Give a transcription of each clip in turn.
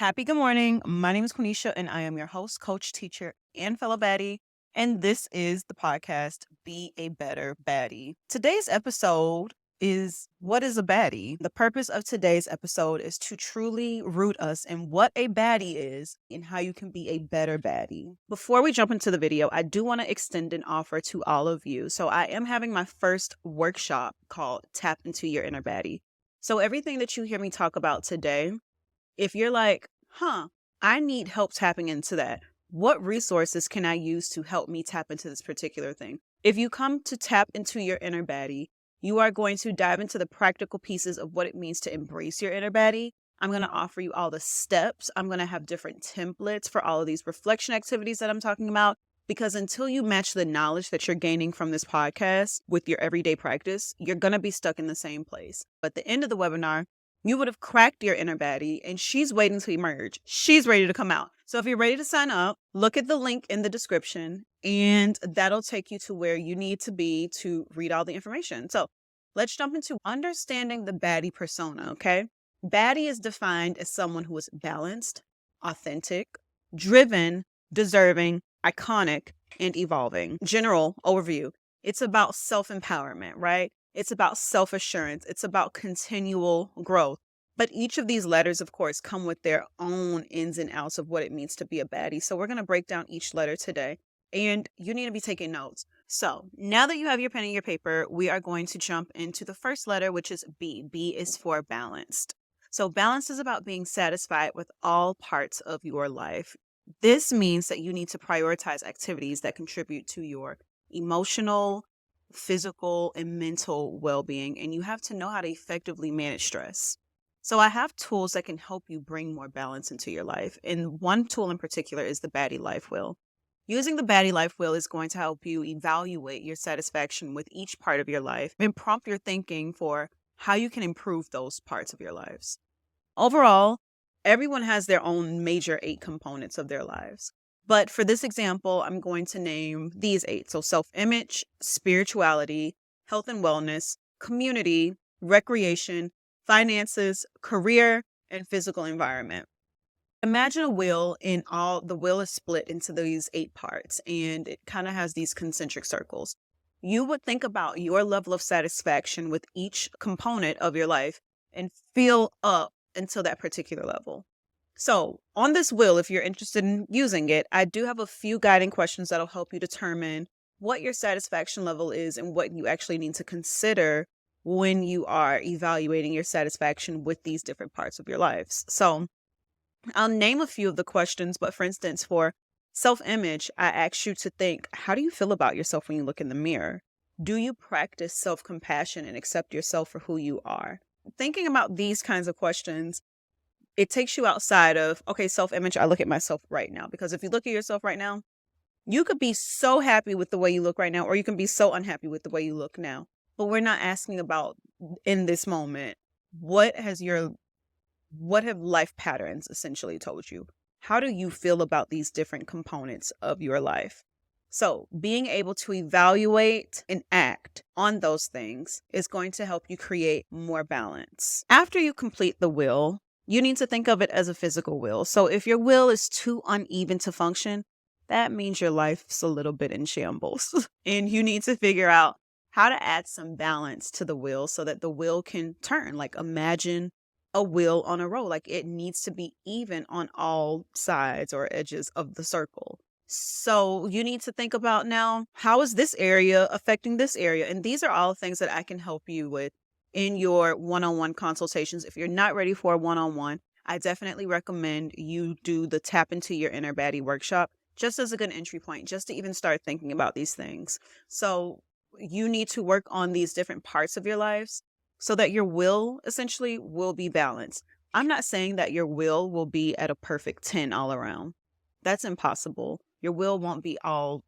Happy good morning. My name is Quenisha, and I am your host, coach, teacher, and fellow baddie. And this is the podcast, Be a Better Baddie. Today's episode is What is a Baddie? The purpose of today's episode is to truly root us in what a baddie is and how you can be a better baddie. Before we jump into the video, I do want to extend an offer to all of you. So I am having my first workshop called Tap Into Your Inner Baddie. So everything that you hear me talk about today, if you're like, I need help tapping into that, what resources can I use to help me tap into this particular thing? If you come to tap into your inner baddie, you are going to dive into the practical pieces of what it means to embrace your inner baddie. I'm going to offer you all the steps. I'm going to have different templates for all of these reflection activities that I'm talking about. Because until you match the knowledge that you're gaining from this podcast with your everyday practice, you're going to be stuck in the same place. At the end of the webinar, you would have cracked your inner baddie and she's waiting to emerge. She's ready to come out. So if you're ready to sign up, look at the link in the description and that'll take you to where you need to be to read all the information. So let's jump into understanding the baddie persona, okay? Baddie is defined as someone who is balanced, authentic, driven, deserving, iconic, and evolving. General overview. It's about self-empowerment, right? It's about self-assurance. It's about continual growth. But each of these letters, of course, come with their own ins and outs of what it means to be a baddie. So we're going to break down each letter today. And you need to be taking notes. So now that you have your pen and your paper, we are going to jump into the first letter, which is B. B is for balanced. So balance is about being satisfied with all parts of your life. This means that you need to prioritize activities that contribute to your emotional, physical, and mental well-being, and you have to know how to effectively manage stress. So I have tools that can help you bring more balance into your life, and one tool in particular is the Baddie Life Wheel. Using the Baddie Life Wheel is going to help you evaluate your satisfaction with each part of your life and prompt your thinking for how you can improve those parts of your lives. Overall, everyone has their own major 8 components of their lives. But for this example, I'm going to name these 8. So self-image, spirituality, health and wellness, community, recreation, finances, career, and physical environment. Imagine a wheel and the wheel is split into these 8 parts and it kind of has these concentric circles. You would think about your level of satisfaction with each component of your life and feel up until that particular level. So on this wheel, if you're interested in using it, I do have a few guiding questions that'll help you determine what your satisfaction level is and what you actually need to consider when you are evaluating your satisfaction with these different parts of your lives. So I'll name a few of the questions, but for instance, for self-image, I ask you to think, how do you feel about yourself when you look in the mirror? Do you practice self-compassion and accept yourself for who you are? Thinking about these kinds of questions, it takes you outside of, okay, self-image, I look at myself right now. Because if you look at yourself right now, you could be so happy with the way you look right now, or you can be so unhappy with the way you look now. But we're not asking about in this moment, what have life patterns essentially told you? How do you feel about these different components of your life? So being able to evaluate and act on those things is going to help you create more balance. After you complete the wheel, you need to think of it as a physical wheel. So if your wheel is too uneven to function, that means your life's a little bit in shambles. And you need to figure out how to add some balance to the wheel so that the wheel can turn. Like imagine a wheel on a roll. Like it needs to be even on all sides or edges of the circle. So you need to think about now, how is this area affecting this area? And these are all things that I can help you with in your one-on-one consultations. If you're not ready for a one-on-one, I definitely recommend you do the Tap Into Your Inner Baddie workshop just as a good entry point, just to even start thinking about these things. So you need to work on these different parts of your lives so that your will essentially will be balanced. I'm not saying that your will be at a perfect 10 all around. That's impossible. Your will won't be all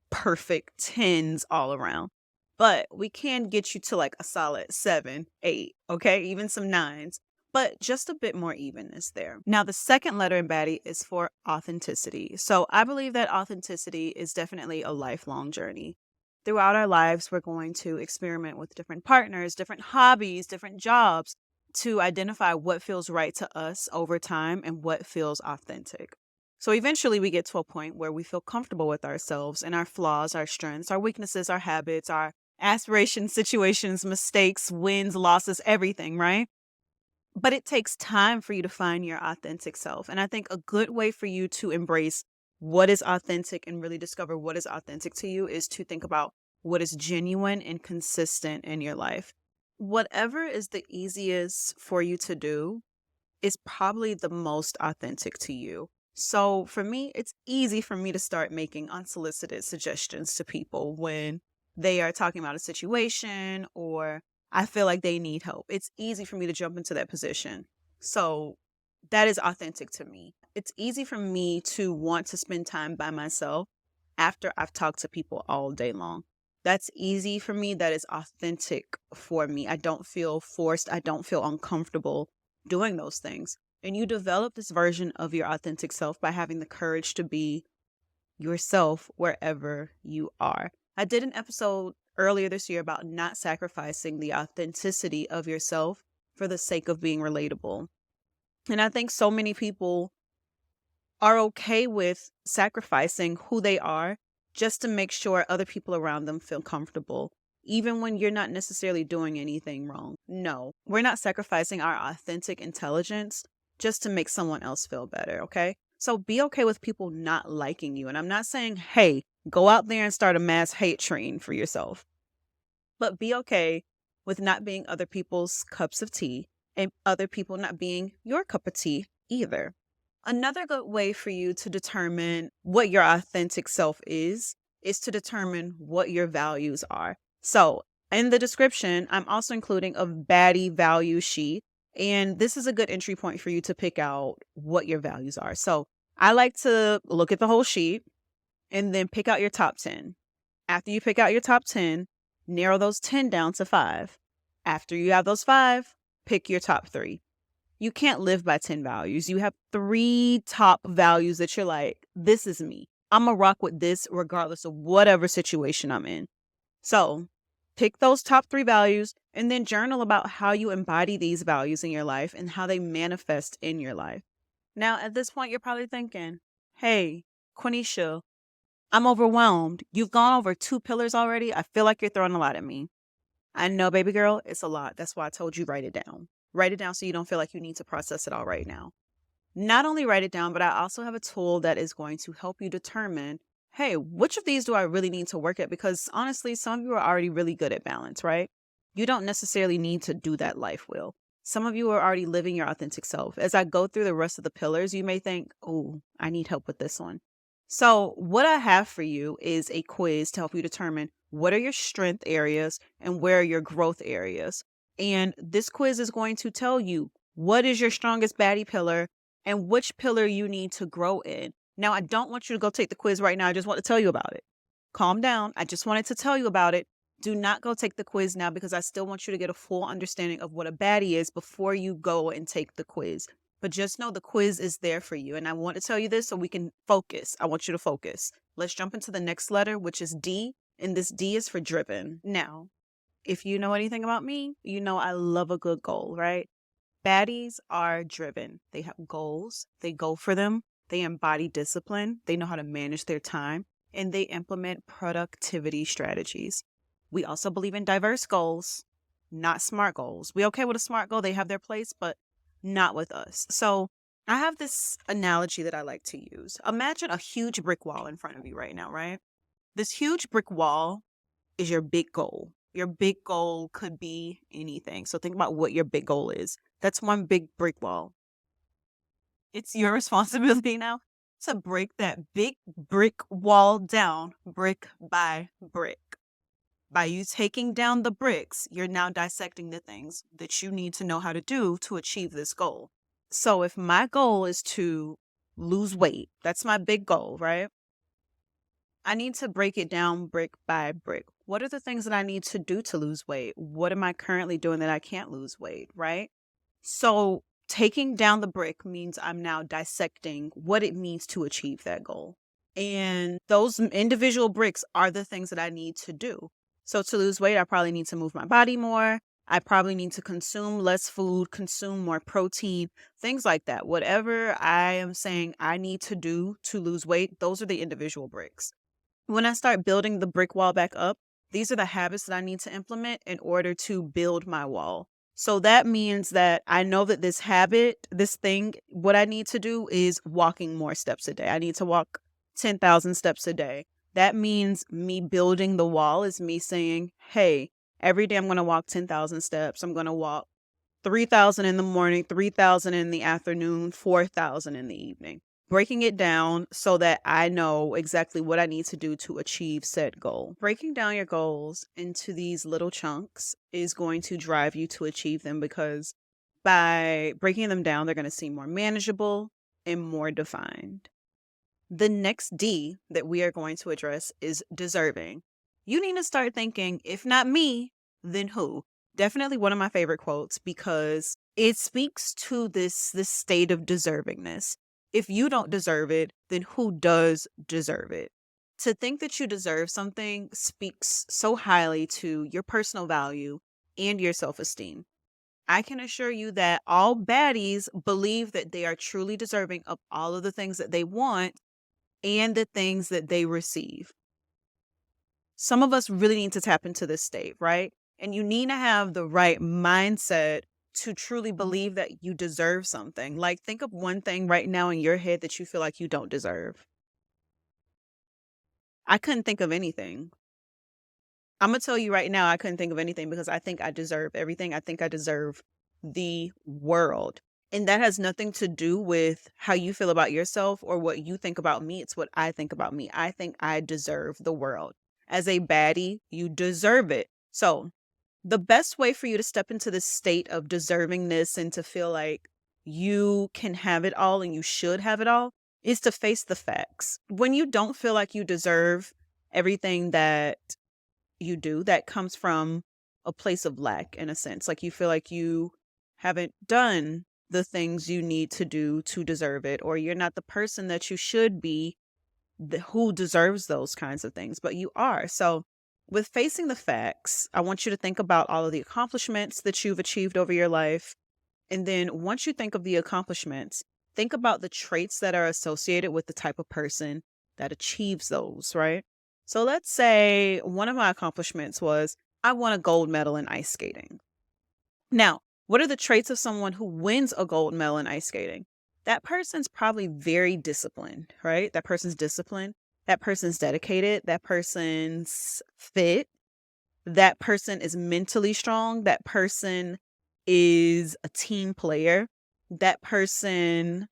perfect 10s all around. But we can get you to like a solid 7, 8, okay? Even some 9s, but just a bit more evenness there. Now, the second letter in Baddie is for authenticity. So I believe that authenticity is definitely a lifelong journey. Throughout our lives, we're going to experiment with different partners, different hobbies, different jobs, to identify what feels right to us over time and what feels authentic. So eventually we get to a point where we feel comfortable with ourselves and our flaws, our strengths, our weaknesses, our habits, our aspirations, situations, mistakes, wins, losses, everything, right? But it takes time for you to find your authentic self. And I think a good way for you to embrace what is authentic and really discover what is authentic to you is to think about what is genuine and consistent in your life. Whatever is the easiest for you to do is probably the most authentic to you. So for me, it's easy for me to start making unsolicited suggestions to people when they are talking about a situation or I feel like they need help. It's easy for me to jump into that position. So that is authentic to me. It's easy for me to want to spend time by myself after I've talked to people all day long. That's easy for me. That is authentic for me. I don't feel forced. I don't feel uncomfortable doing those things. And you develop this version of your authentic self by having the courage to be yourself wherever you are. I did an episode earlier this year about not sacrificing the authenticity of yourself for the sake of being relatable. And I think so many people are okay with sacrificing who they are just to make sure other people around them feel comfortable, even when you're not necessarily doing anything wrong. No, we're not sacrificing our authentic intelligence just to make someone else feel better, okay? So be okay with people not liking you. And I'm not saying, hey, go out there and start a mass hate train for yourself, but be okay with not being other people's cups of tea and other people not being your cup of tea either. Another good way for you to determine what your authentic self is to determine what your values are. So in the description, I'm also including a Baddie value sheet. And this is a good entry point for you to pick out what your values are. So I like to look at the whole sheet and then pick out your top 10. After you pick out your top 10, narrow those 10 down to 5. After you have those 5, pick your top 3. You can't live by 10 values. You have 3 top values that you're like, this is me. I'm going to rock with this regardless of whatever situation I'm in. So pick those top 3 values and then journal about how you embody these values in your life and how they manifest in your life. Now, at this point, you're probably thinking, hey, Quenisha, I'm overwhelmed. You've gone over 2 pillars already. I feel like you're throwing a lot at me. I know, baby girl, it's a lot. That's why I told you write it down. Write it down so you don't feel like you need to process it all right now. Not only write it down, but I also have a tool that is going to help you determine, hey, which of these do I really need to work at? Because honestly, some of you are already really good at balance, right? You don't necessarily need to do that life wheel. Some of you are already living your authentic self. As I go through the rest of the pillars, you may think, oh, I need help with this one. So what I have for you is a quiz to help you determine what are your strength areas and where are your growth areas. And this quiz is going to tell you what is your strongest baddie pillar and which pillar you need to grow in. Now, I don't want you to go take the quiz right now. I just want to tell you about it. Calm down. I just wanted to tell you about it. Do not go take the quiz now because I still want you to get a full understanding of what a baddie is before you go and take the quiz. But just know the quiz is there for you. And I want to tell you this so we can focus. I want you to focus. Let's jump into the next letter, which is D. And this D is for driven. Now, if you know anything about me, you know I love a good goal, right? Baddies are driven. They have goals. They go for them. They embody discipline. They know how to manage their time. And they implement productivity strategies. We also believe in diverse goals, not smart goals. We okay with a smart goal. They have their place, but not with us. So I have this analogy that I like to use. Imagine a huge brick wall in front of you right now, right? This huge brick wall is your big goal. Your big goal could be anything. So think about what your big goal is. That's one big brick wall. It's your responsibility now to break that big brick wall down brick by brick. By you taking down the bricks, you're now dissecting the things that you need to know how to do to achieve this goal. So if my goal is to lose weight, that's my big goal, right? I need to break it down brick by brick. What are the things that I need to do to lose weight? What am I currently doing that I can't lose weight, right? So taking down the brick means I'm now dissecting what it means to achieve that goal. And those individual bricks are the things that I need to do. So to lose weight, I probably need to move my body more. I probably need to consume less food, consume more protein, things like that. Whatever I am saying I need to do to lose weight, those are the individual bricks. When I start building the brick wall back up, these are the habits that I need to implement in order to build my wall. So that means that I know that this habit, this thing, what I need to do is walking more steps a day. I need to walk 10,000 steps a day. That means me building the wall is me saying, hey, every day I'm going to walk 10,000 steps. I'm going to walk 3,000 in the morning, 3,000 in the afternoon, 4,000 in the evening. Breaking it down so that I know exactly what I need to do to achieve said goal. Breaking down your goals into these little chunks is going to drive you to achieve them, because by breaking them down, they're going to seem more manageable and more defined. The next D that we are going to address is deserving. You need to start thinking, if not me, then who? Definitely one of my favorite quotes, because it speaks to this state of deservingness. If you don't deserve it, then who does deserve it? To think that you deserve something speaks so highly to your personal value and your self-esteem. I can assure you that all baddies believe that they are truly deserving of all of the things that they want and the things that they receive. Some of us really need to tap into this state, right? And you need to have the right mindset to truly believe that you deserve something. Like, think of one thing right now in your head that you feel like you don't deserve. I couldn't think of anything. I'm going to tell you right now, I couldn't think of anything, because I think I deserve everything. I think I deserve the world. And that has nothing to do with how you feel about yourself or what you think about me. It's what I think about me. I think I deserve the world. As a baddie, you deserve it. So the best way for you to step into this state of deservingness and to feel like you can have it all and you should have it all is to face the facts. When you don't feel like you deserve everything that you do, that comes from a place of lack, in a sense. Like, you feel like you haven't done the things you need to do to deserve it, or you're not the person that you should be who deserves those kinds of things, but you are. So with facing the facts, I want you to think about all of the accomplishments that you've achieved over your life. And then once you think of the accomplishments, think about the traits that are associated with the type of person that achieves those, right? So let's say one of my accomplishments was I won a gold medal in ice skating. Now, what are the traits of someone who wins a gold medal in ice skating? That person's probably very disciplined, right? That person's disciplined. That person's dedicated. That person's fit. That person is mentally strong. That person is a team player. That person,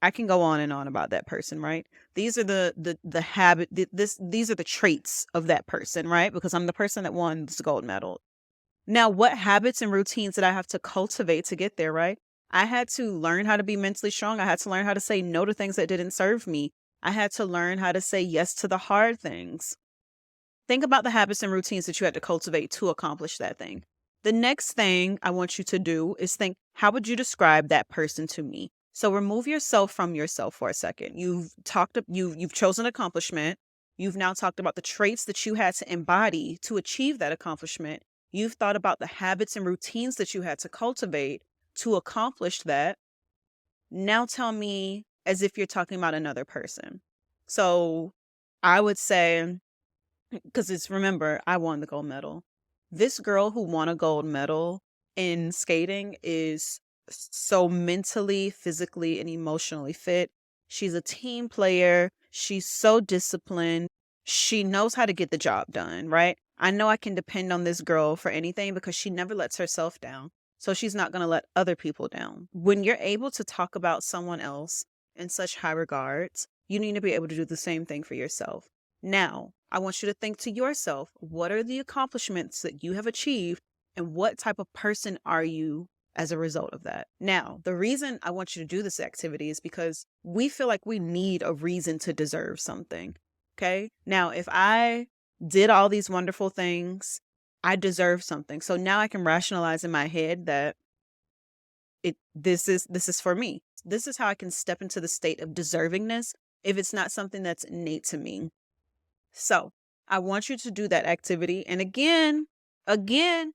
I can go on and on about that person, right? These are the habit, these are the traits of that person, right? Because I'm the person that won this gold medal. Now, what habits and routines did I have to cultivate to get there, right? I had to learn how to be mentally strong. I had to learn how to say no to things that didn't serve me. I had to learn how to say yes to the hard things. Think about the habits and routines that you had to cultivate to accomplish that thing. The next thing I want you to do is think, how would you describe that person to me? So remove yourself from yourself for a second. You've chosen accomplishment. You've now talked about the traits that you had to embody to achieve that accomplishment. You've thought about the habits and routines that you had to cultivate to accomplish that. Now tell me as if you're talking about another person. So I would say, because remember, I won the gold medal. This girl who won a gold medal in skating is so mentally, physically, and emotionally fit. She's a team player. She's so disciplined. She knows how to get the job done, right? I know I can depend on this girl for anything because she never lets herself down. So she's not going to let other people down. When you're able to talk about someone else in such high regards, you need to be able to do the same thing for yourself. Now, I want you to think to yourself, what are the accomplishments that you have achieved and what type of person are you as a result of that? Now, the reason I want you to do this activity is because we feel like we need a reason to deserve something. Okay. Now, if I did all these wonderful things, I deserve something. So now I can rationalize in my head that this is for me. This is how I can step into the state of deservingness if it's not something that's innate to me. So I want you to do that activity. And again, Again,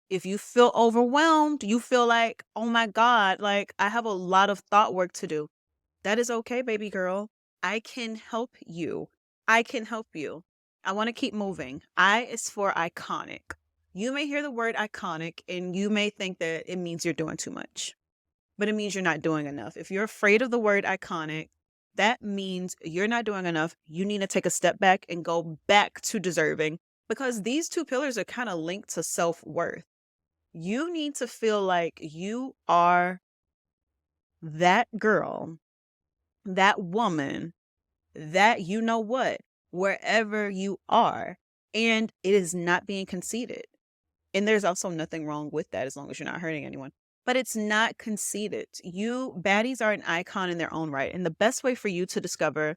if you feel overwhelmed, you feel like, oh my God, like I have a lot of thought work to do. That is okay, baby girl. I can help you. I can help you. I want to keep moving. I is for iconic. You may hear the word iconic and you may think that it means you're doing too much, but it means you're not doing enough. If you're afraid of the word iconic, that means you're not doing enough. You need to take a step back and go back to deserving, because these two pillars are kind of linked to self worth. You need to feel like you are that girl, that woman, that you know what, wherever you are. And it is not being conceited. And there's also nothing wrong with that as long as you're not hurting anyone. But it's not conceited. Baddies are an icon in their own right. And the best way for you to discover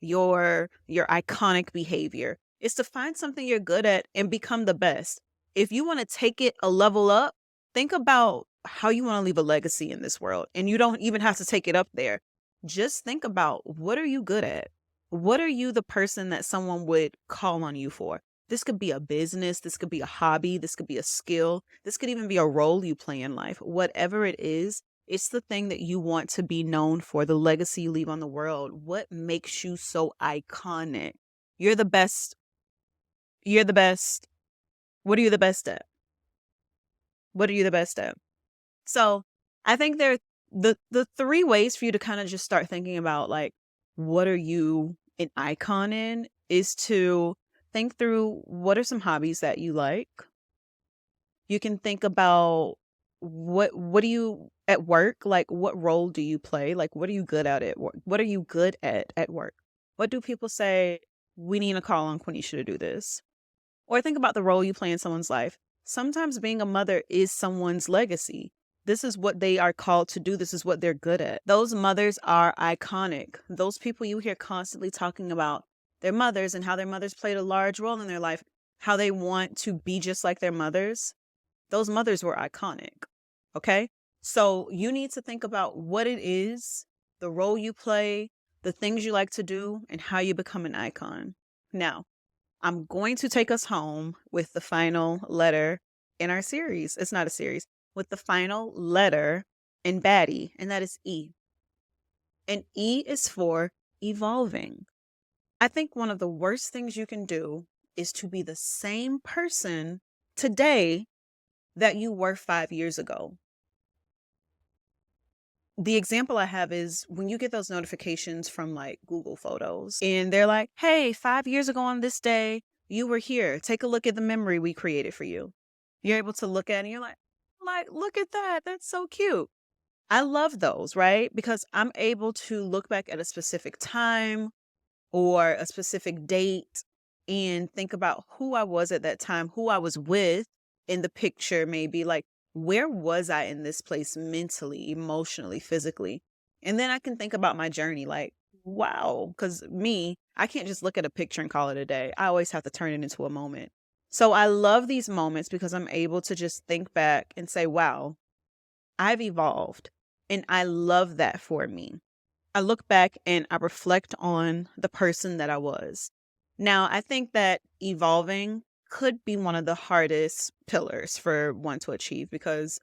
your iconic behavior is to find something you're good at and become the best. If you want to take it a level up, think about how you want to leave a legacy in this world. And you don't even have to take it up there. Just think about, what are you good at? What are you the person that someone would call on you for? This could be a business, this could be a hobby, this could be a skill, this could even be a role you play in life. Whatever it is, it's the thing that you want to be known for, the legacy you leave on the world. What makes you so iconic? You're the best. You're the best. What are you the best at? What are you the best at? So I think there the three ways for you to kind of just start thinking about, like, what are you an icon in, is to think through what are some hobbies that you like. You can think about what do you at work, like what role do you play? Like what are you good at work? What are you good at work? What do people say, we need to call on Quenisha to do this? Or think about the role you play in someone's life. Sometimes being a mother is someone's legacy. This is what they are called to do. This is what they're good at. Those mothers are iconic. Those people you hear constantly talking about their mothers and how their mothers played a large role in their life, how they want to be just like their mothers. Those mothers were iconic. Okay? So you need to think about what it is, the role you play, the things you like to do, and how you become an icon. Now, I'm going to take us home with the final letter in our series. It's not a series, with the final letter in Baddie, and that is E. And E is for evolving. I think one of the worst things you can do is to be the same person today that you were 5 years ago. The example I have is when you get those notifications from like Google Photos and they're like, hey, 5 years ago on this day, you were here. Take a look at the memory we created for you. You're able to look at it and you're like, look at that. That's so cute. I love those, right? Because I'm able to look back at a specific time or a specific date and think about who I was at that time, who I was with in the picture, maybe like, where was I in this place mentally, emotionally, physically? And then I can think about my journey like, wow, because I can't just look at a picture and call it a day. I always have to turn it into a moment. So I love these moments because I'm able to just think back and say, wow, I've evolved. And I love that for me. I look back and I reflect on the person that I was. Now, I think that evolving could be one of the hardest pillars for one to achieve because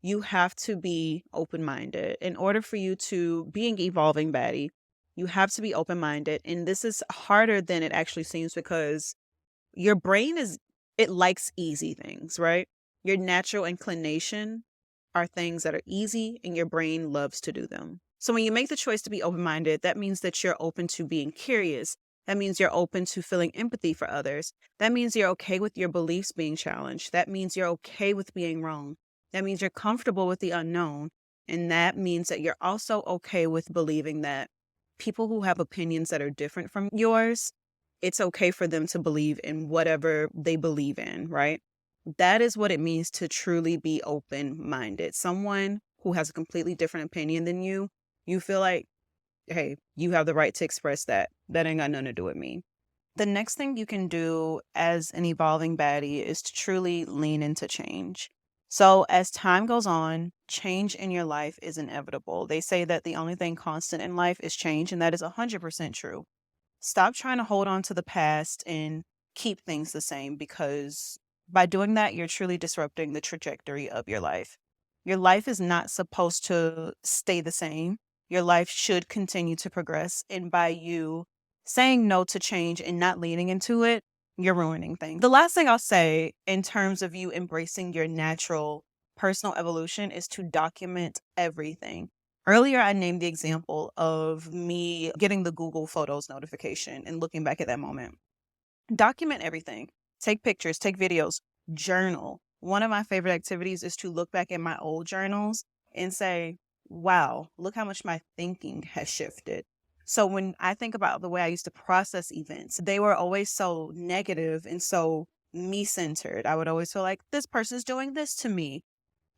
you have to be open minded. In order for you to be an evolving baddie, you have to be open minded. And this is harder than it actually seems because your brain it likes easy things, right? Your natural inclination are things that are easy and your brain loves to do them. So when you make the choice to be open-minded, that means that you're open to being curious. That means you're open to feeling empathy for others. That means you're okay with your beliefs being challenged. That means you're okay with being wrong. That means you're comfortable with the unknown. And that means that you're also okay with believing that people who have opinions that are different from yours, it's okay for them to believe in whatever they believe in, right? That is what it means to truly be open-minded. Someone who has a completely different opinion than you feel like, hey, you have the right to express that. That ain't got nothing to do with me. The next thing you can do as an evolving baddie is to truly lean into change. So as time goes on, change in your life is inevitable. They say that the only thing constant in life is change, and that is 100% true. Stop trying to hold on to the past and keep things the same because By doing that, you're truly disrupting the trajectory of your life. Your life is not supposed to stay the same. Your life should continue to progress. And by you saying no to change and not leaning into it, you're ruining things. The last thing I'll say in terms of you embracing your natural personal evolution is to document everything. Earlier, I named the example of me getting the Google Photos notification and looking back at that moment. Document everything. Take pictures, take videos, journal. One of my favorite activities is to look back at my old journals and say, wow, look how much my thinking has shifted. So when I think about the way I used to process events, they were always so negative and so me centered. I would always feel like this person's doing this to me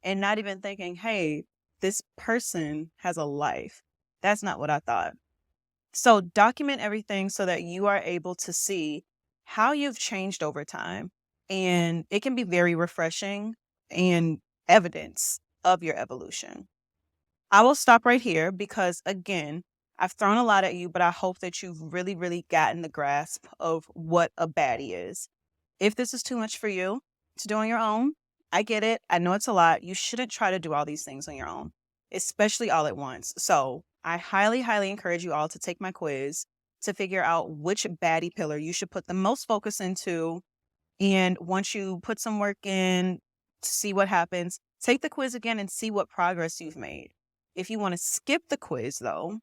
and not even thinking, hey, this person has a life. That's not what I thought. So document everything so that you are able to see how you've changed over time. And it can be very refreshing and evidence of your evolution. I will stop right here because, again, I've thrown a lot at you, but I hope that you've really, really gotten the grasp of what a baddie is. If this is too much for you to do on your own, I get it. I know it's a lot. You shouldn't try to do all these things on your own, especially all at once. So I highly, highly encourage you all to take my quiz to figure out which baddie pillar you should put the most focus into. And once you put some work in to see what happens, take the quiz again and see what progress you've made. If you want to skip the quiz, though,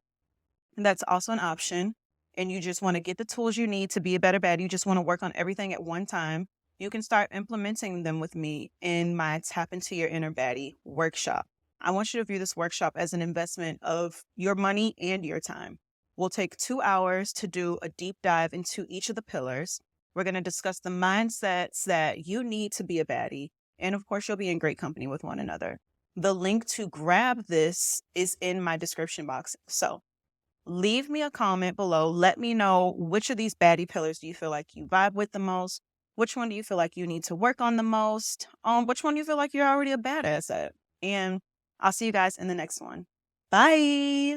that's also an option. And you just want to get the tools you need to be a better baddie. You just want to work on everything at one time. You can start implementing them with me in my Tap Into Your Inner Baddie workshop. I want you to view this workshop as an investment of your money and your time. We'll take 2 hours to do a deep dive into each of the pillars. We're going to discuss the mindsets that you need to be a baddie. And of course, you'll be in great company with one another. The link to grab this is in my description box. So leave me a comment below. Let me know which of these baddie pillars do you feel like you vibe with the most? Which one do you feel like you need to work on the most? Which one do you feel like you're already a badass at? And I'll see you guys in the next one. Bye.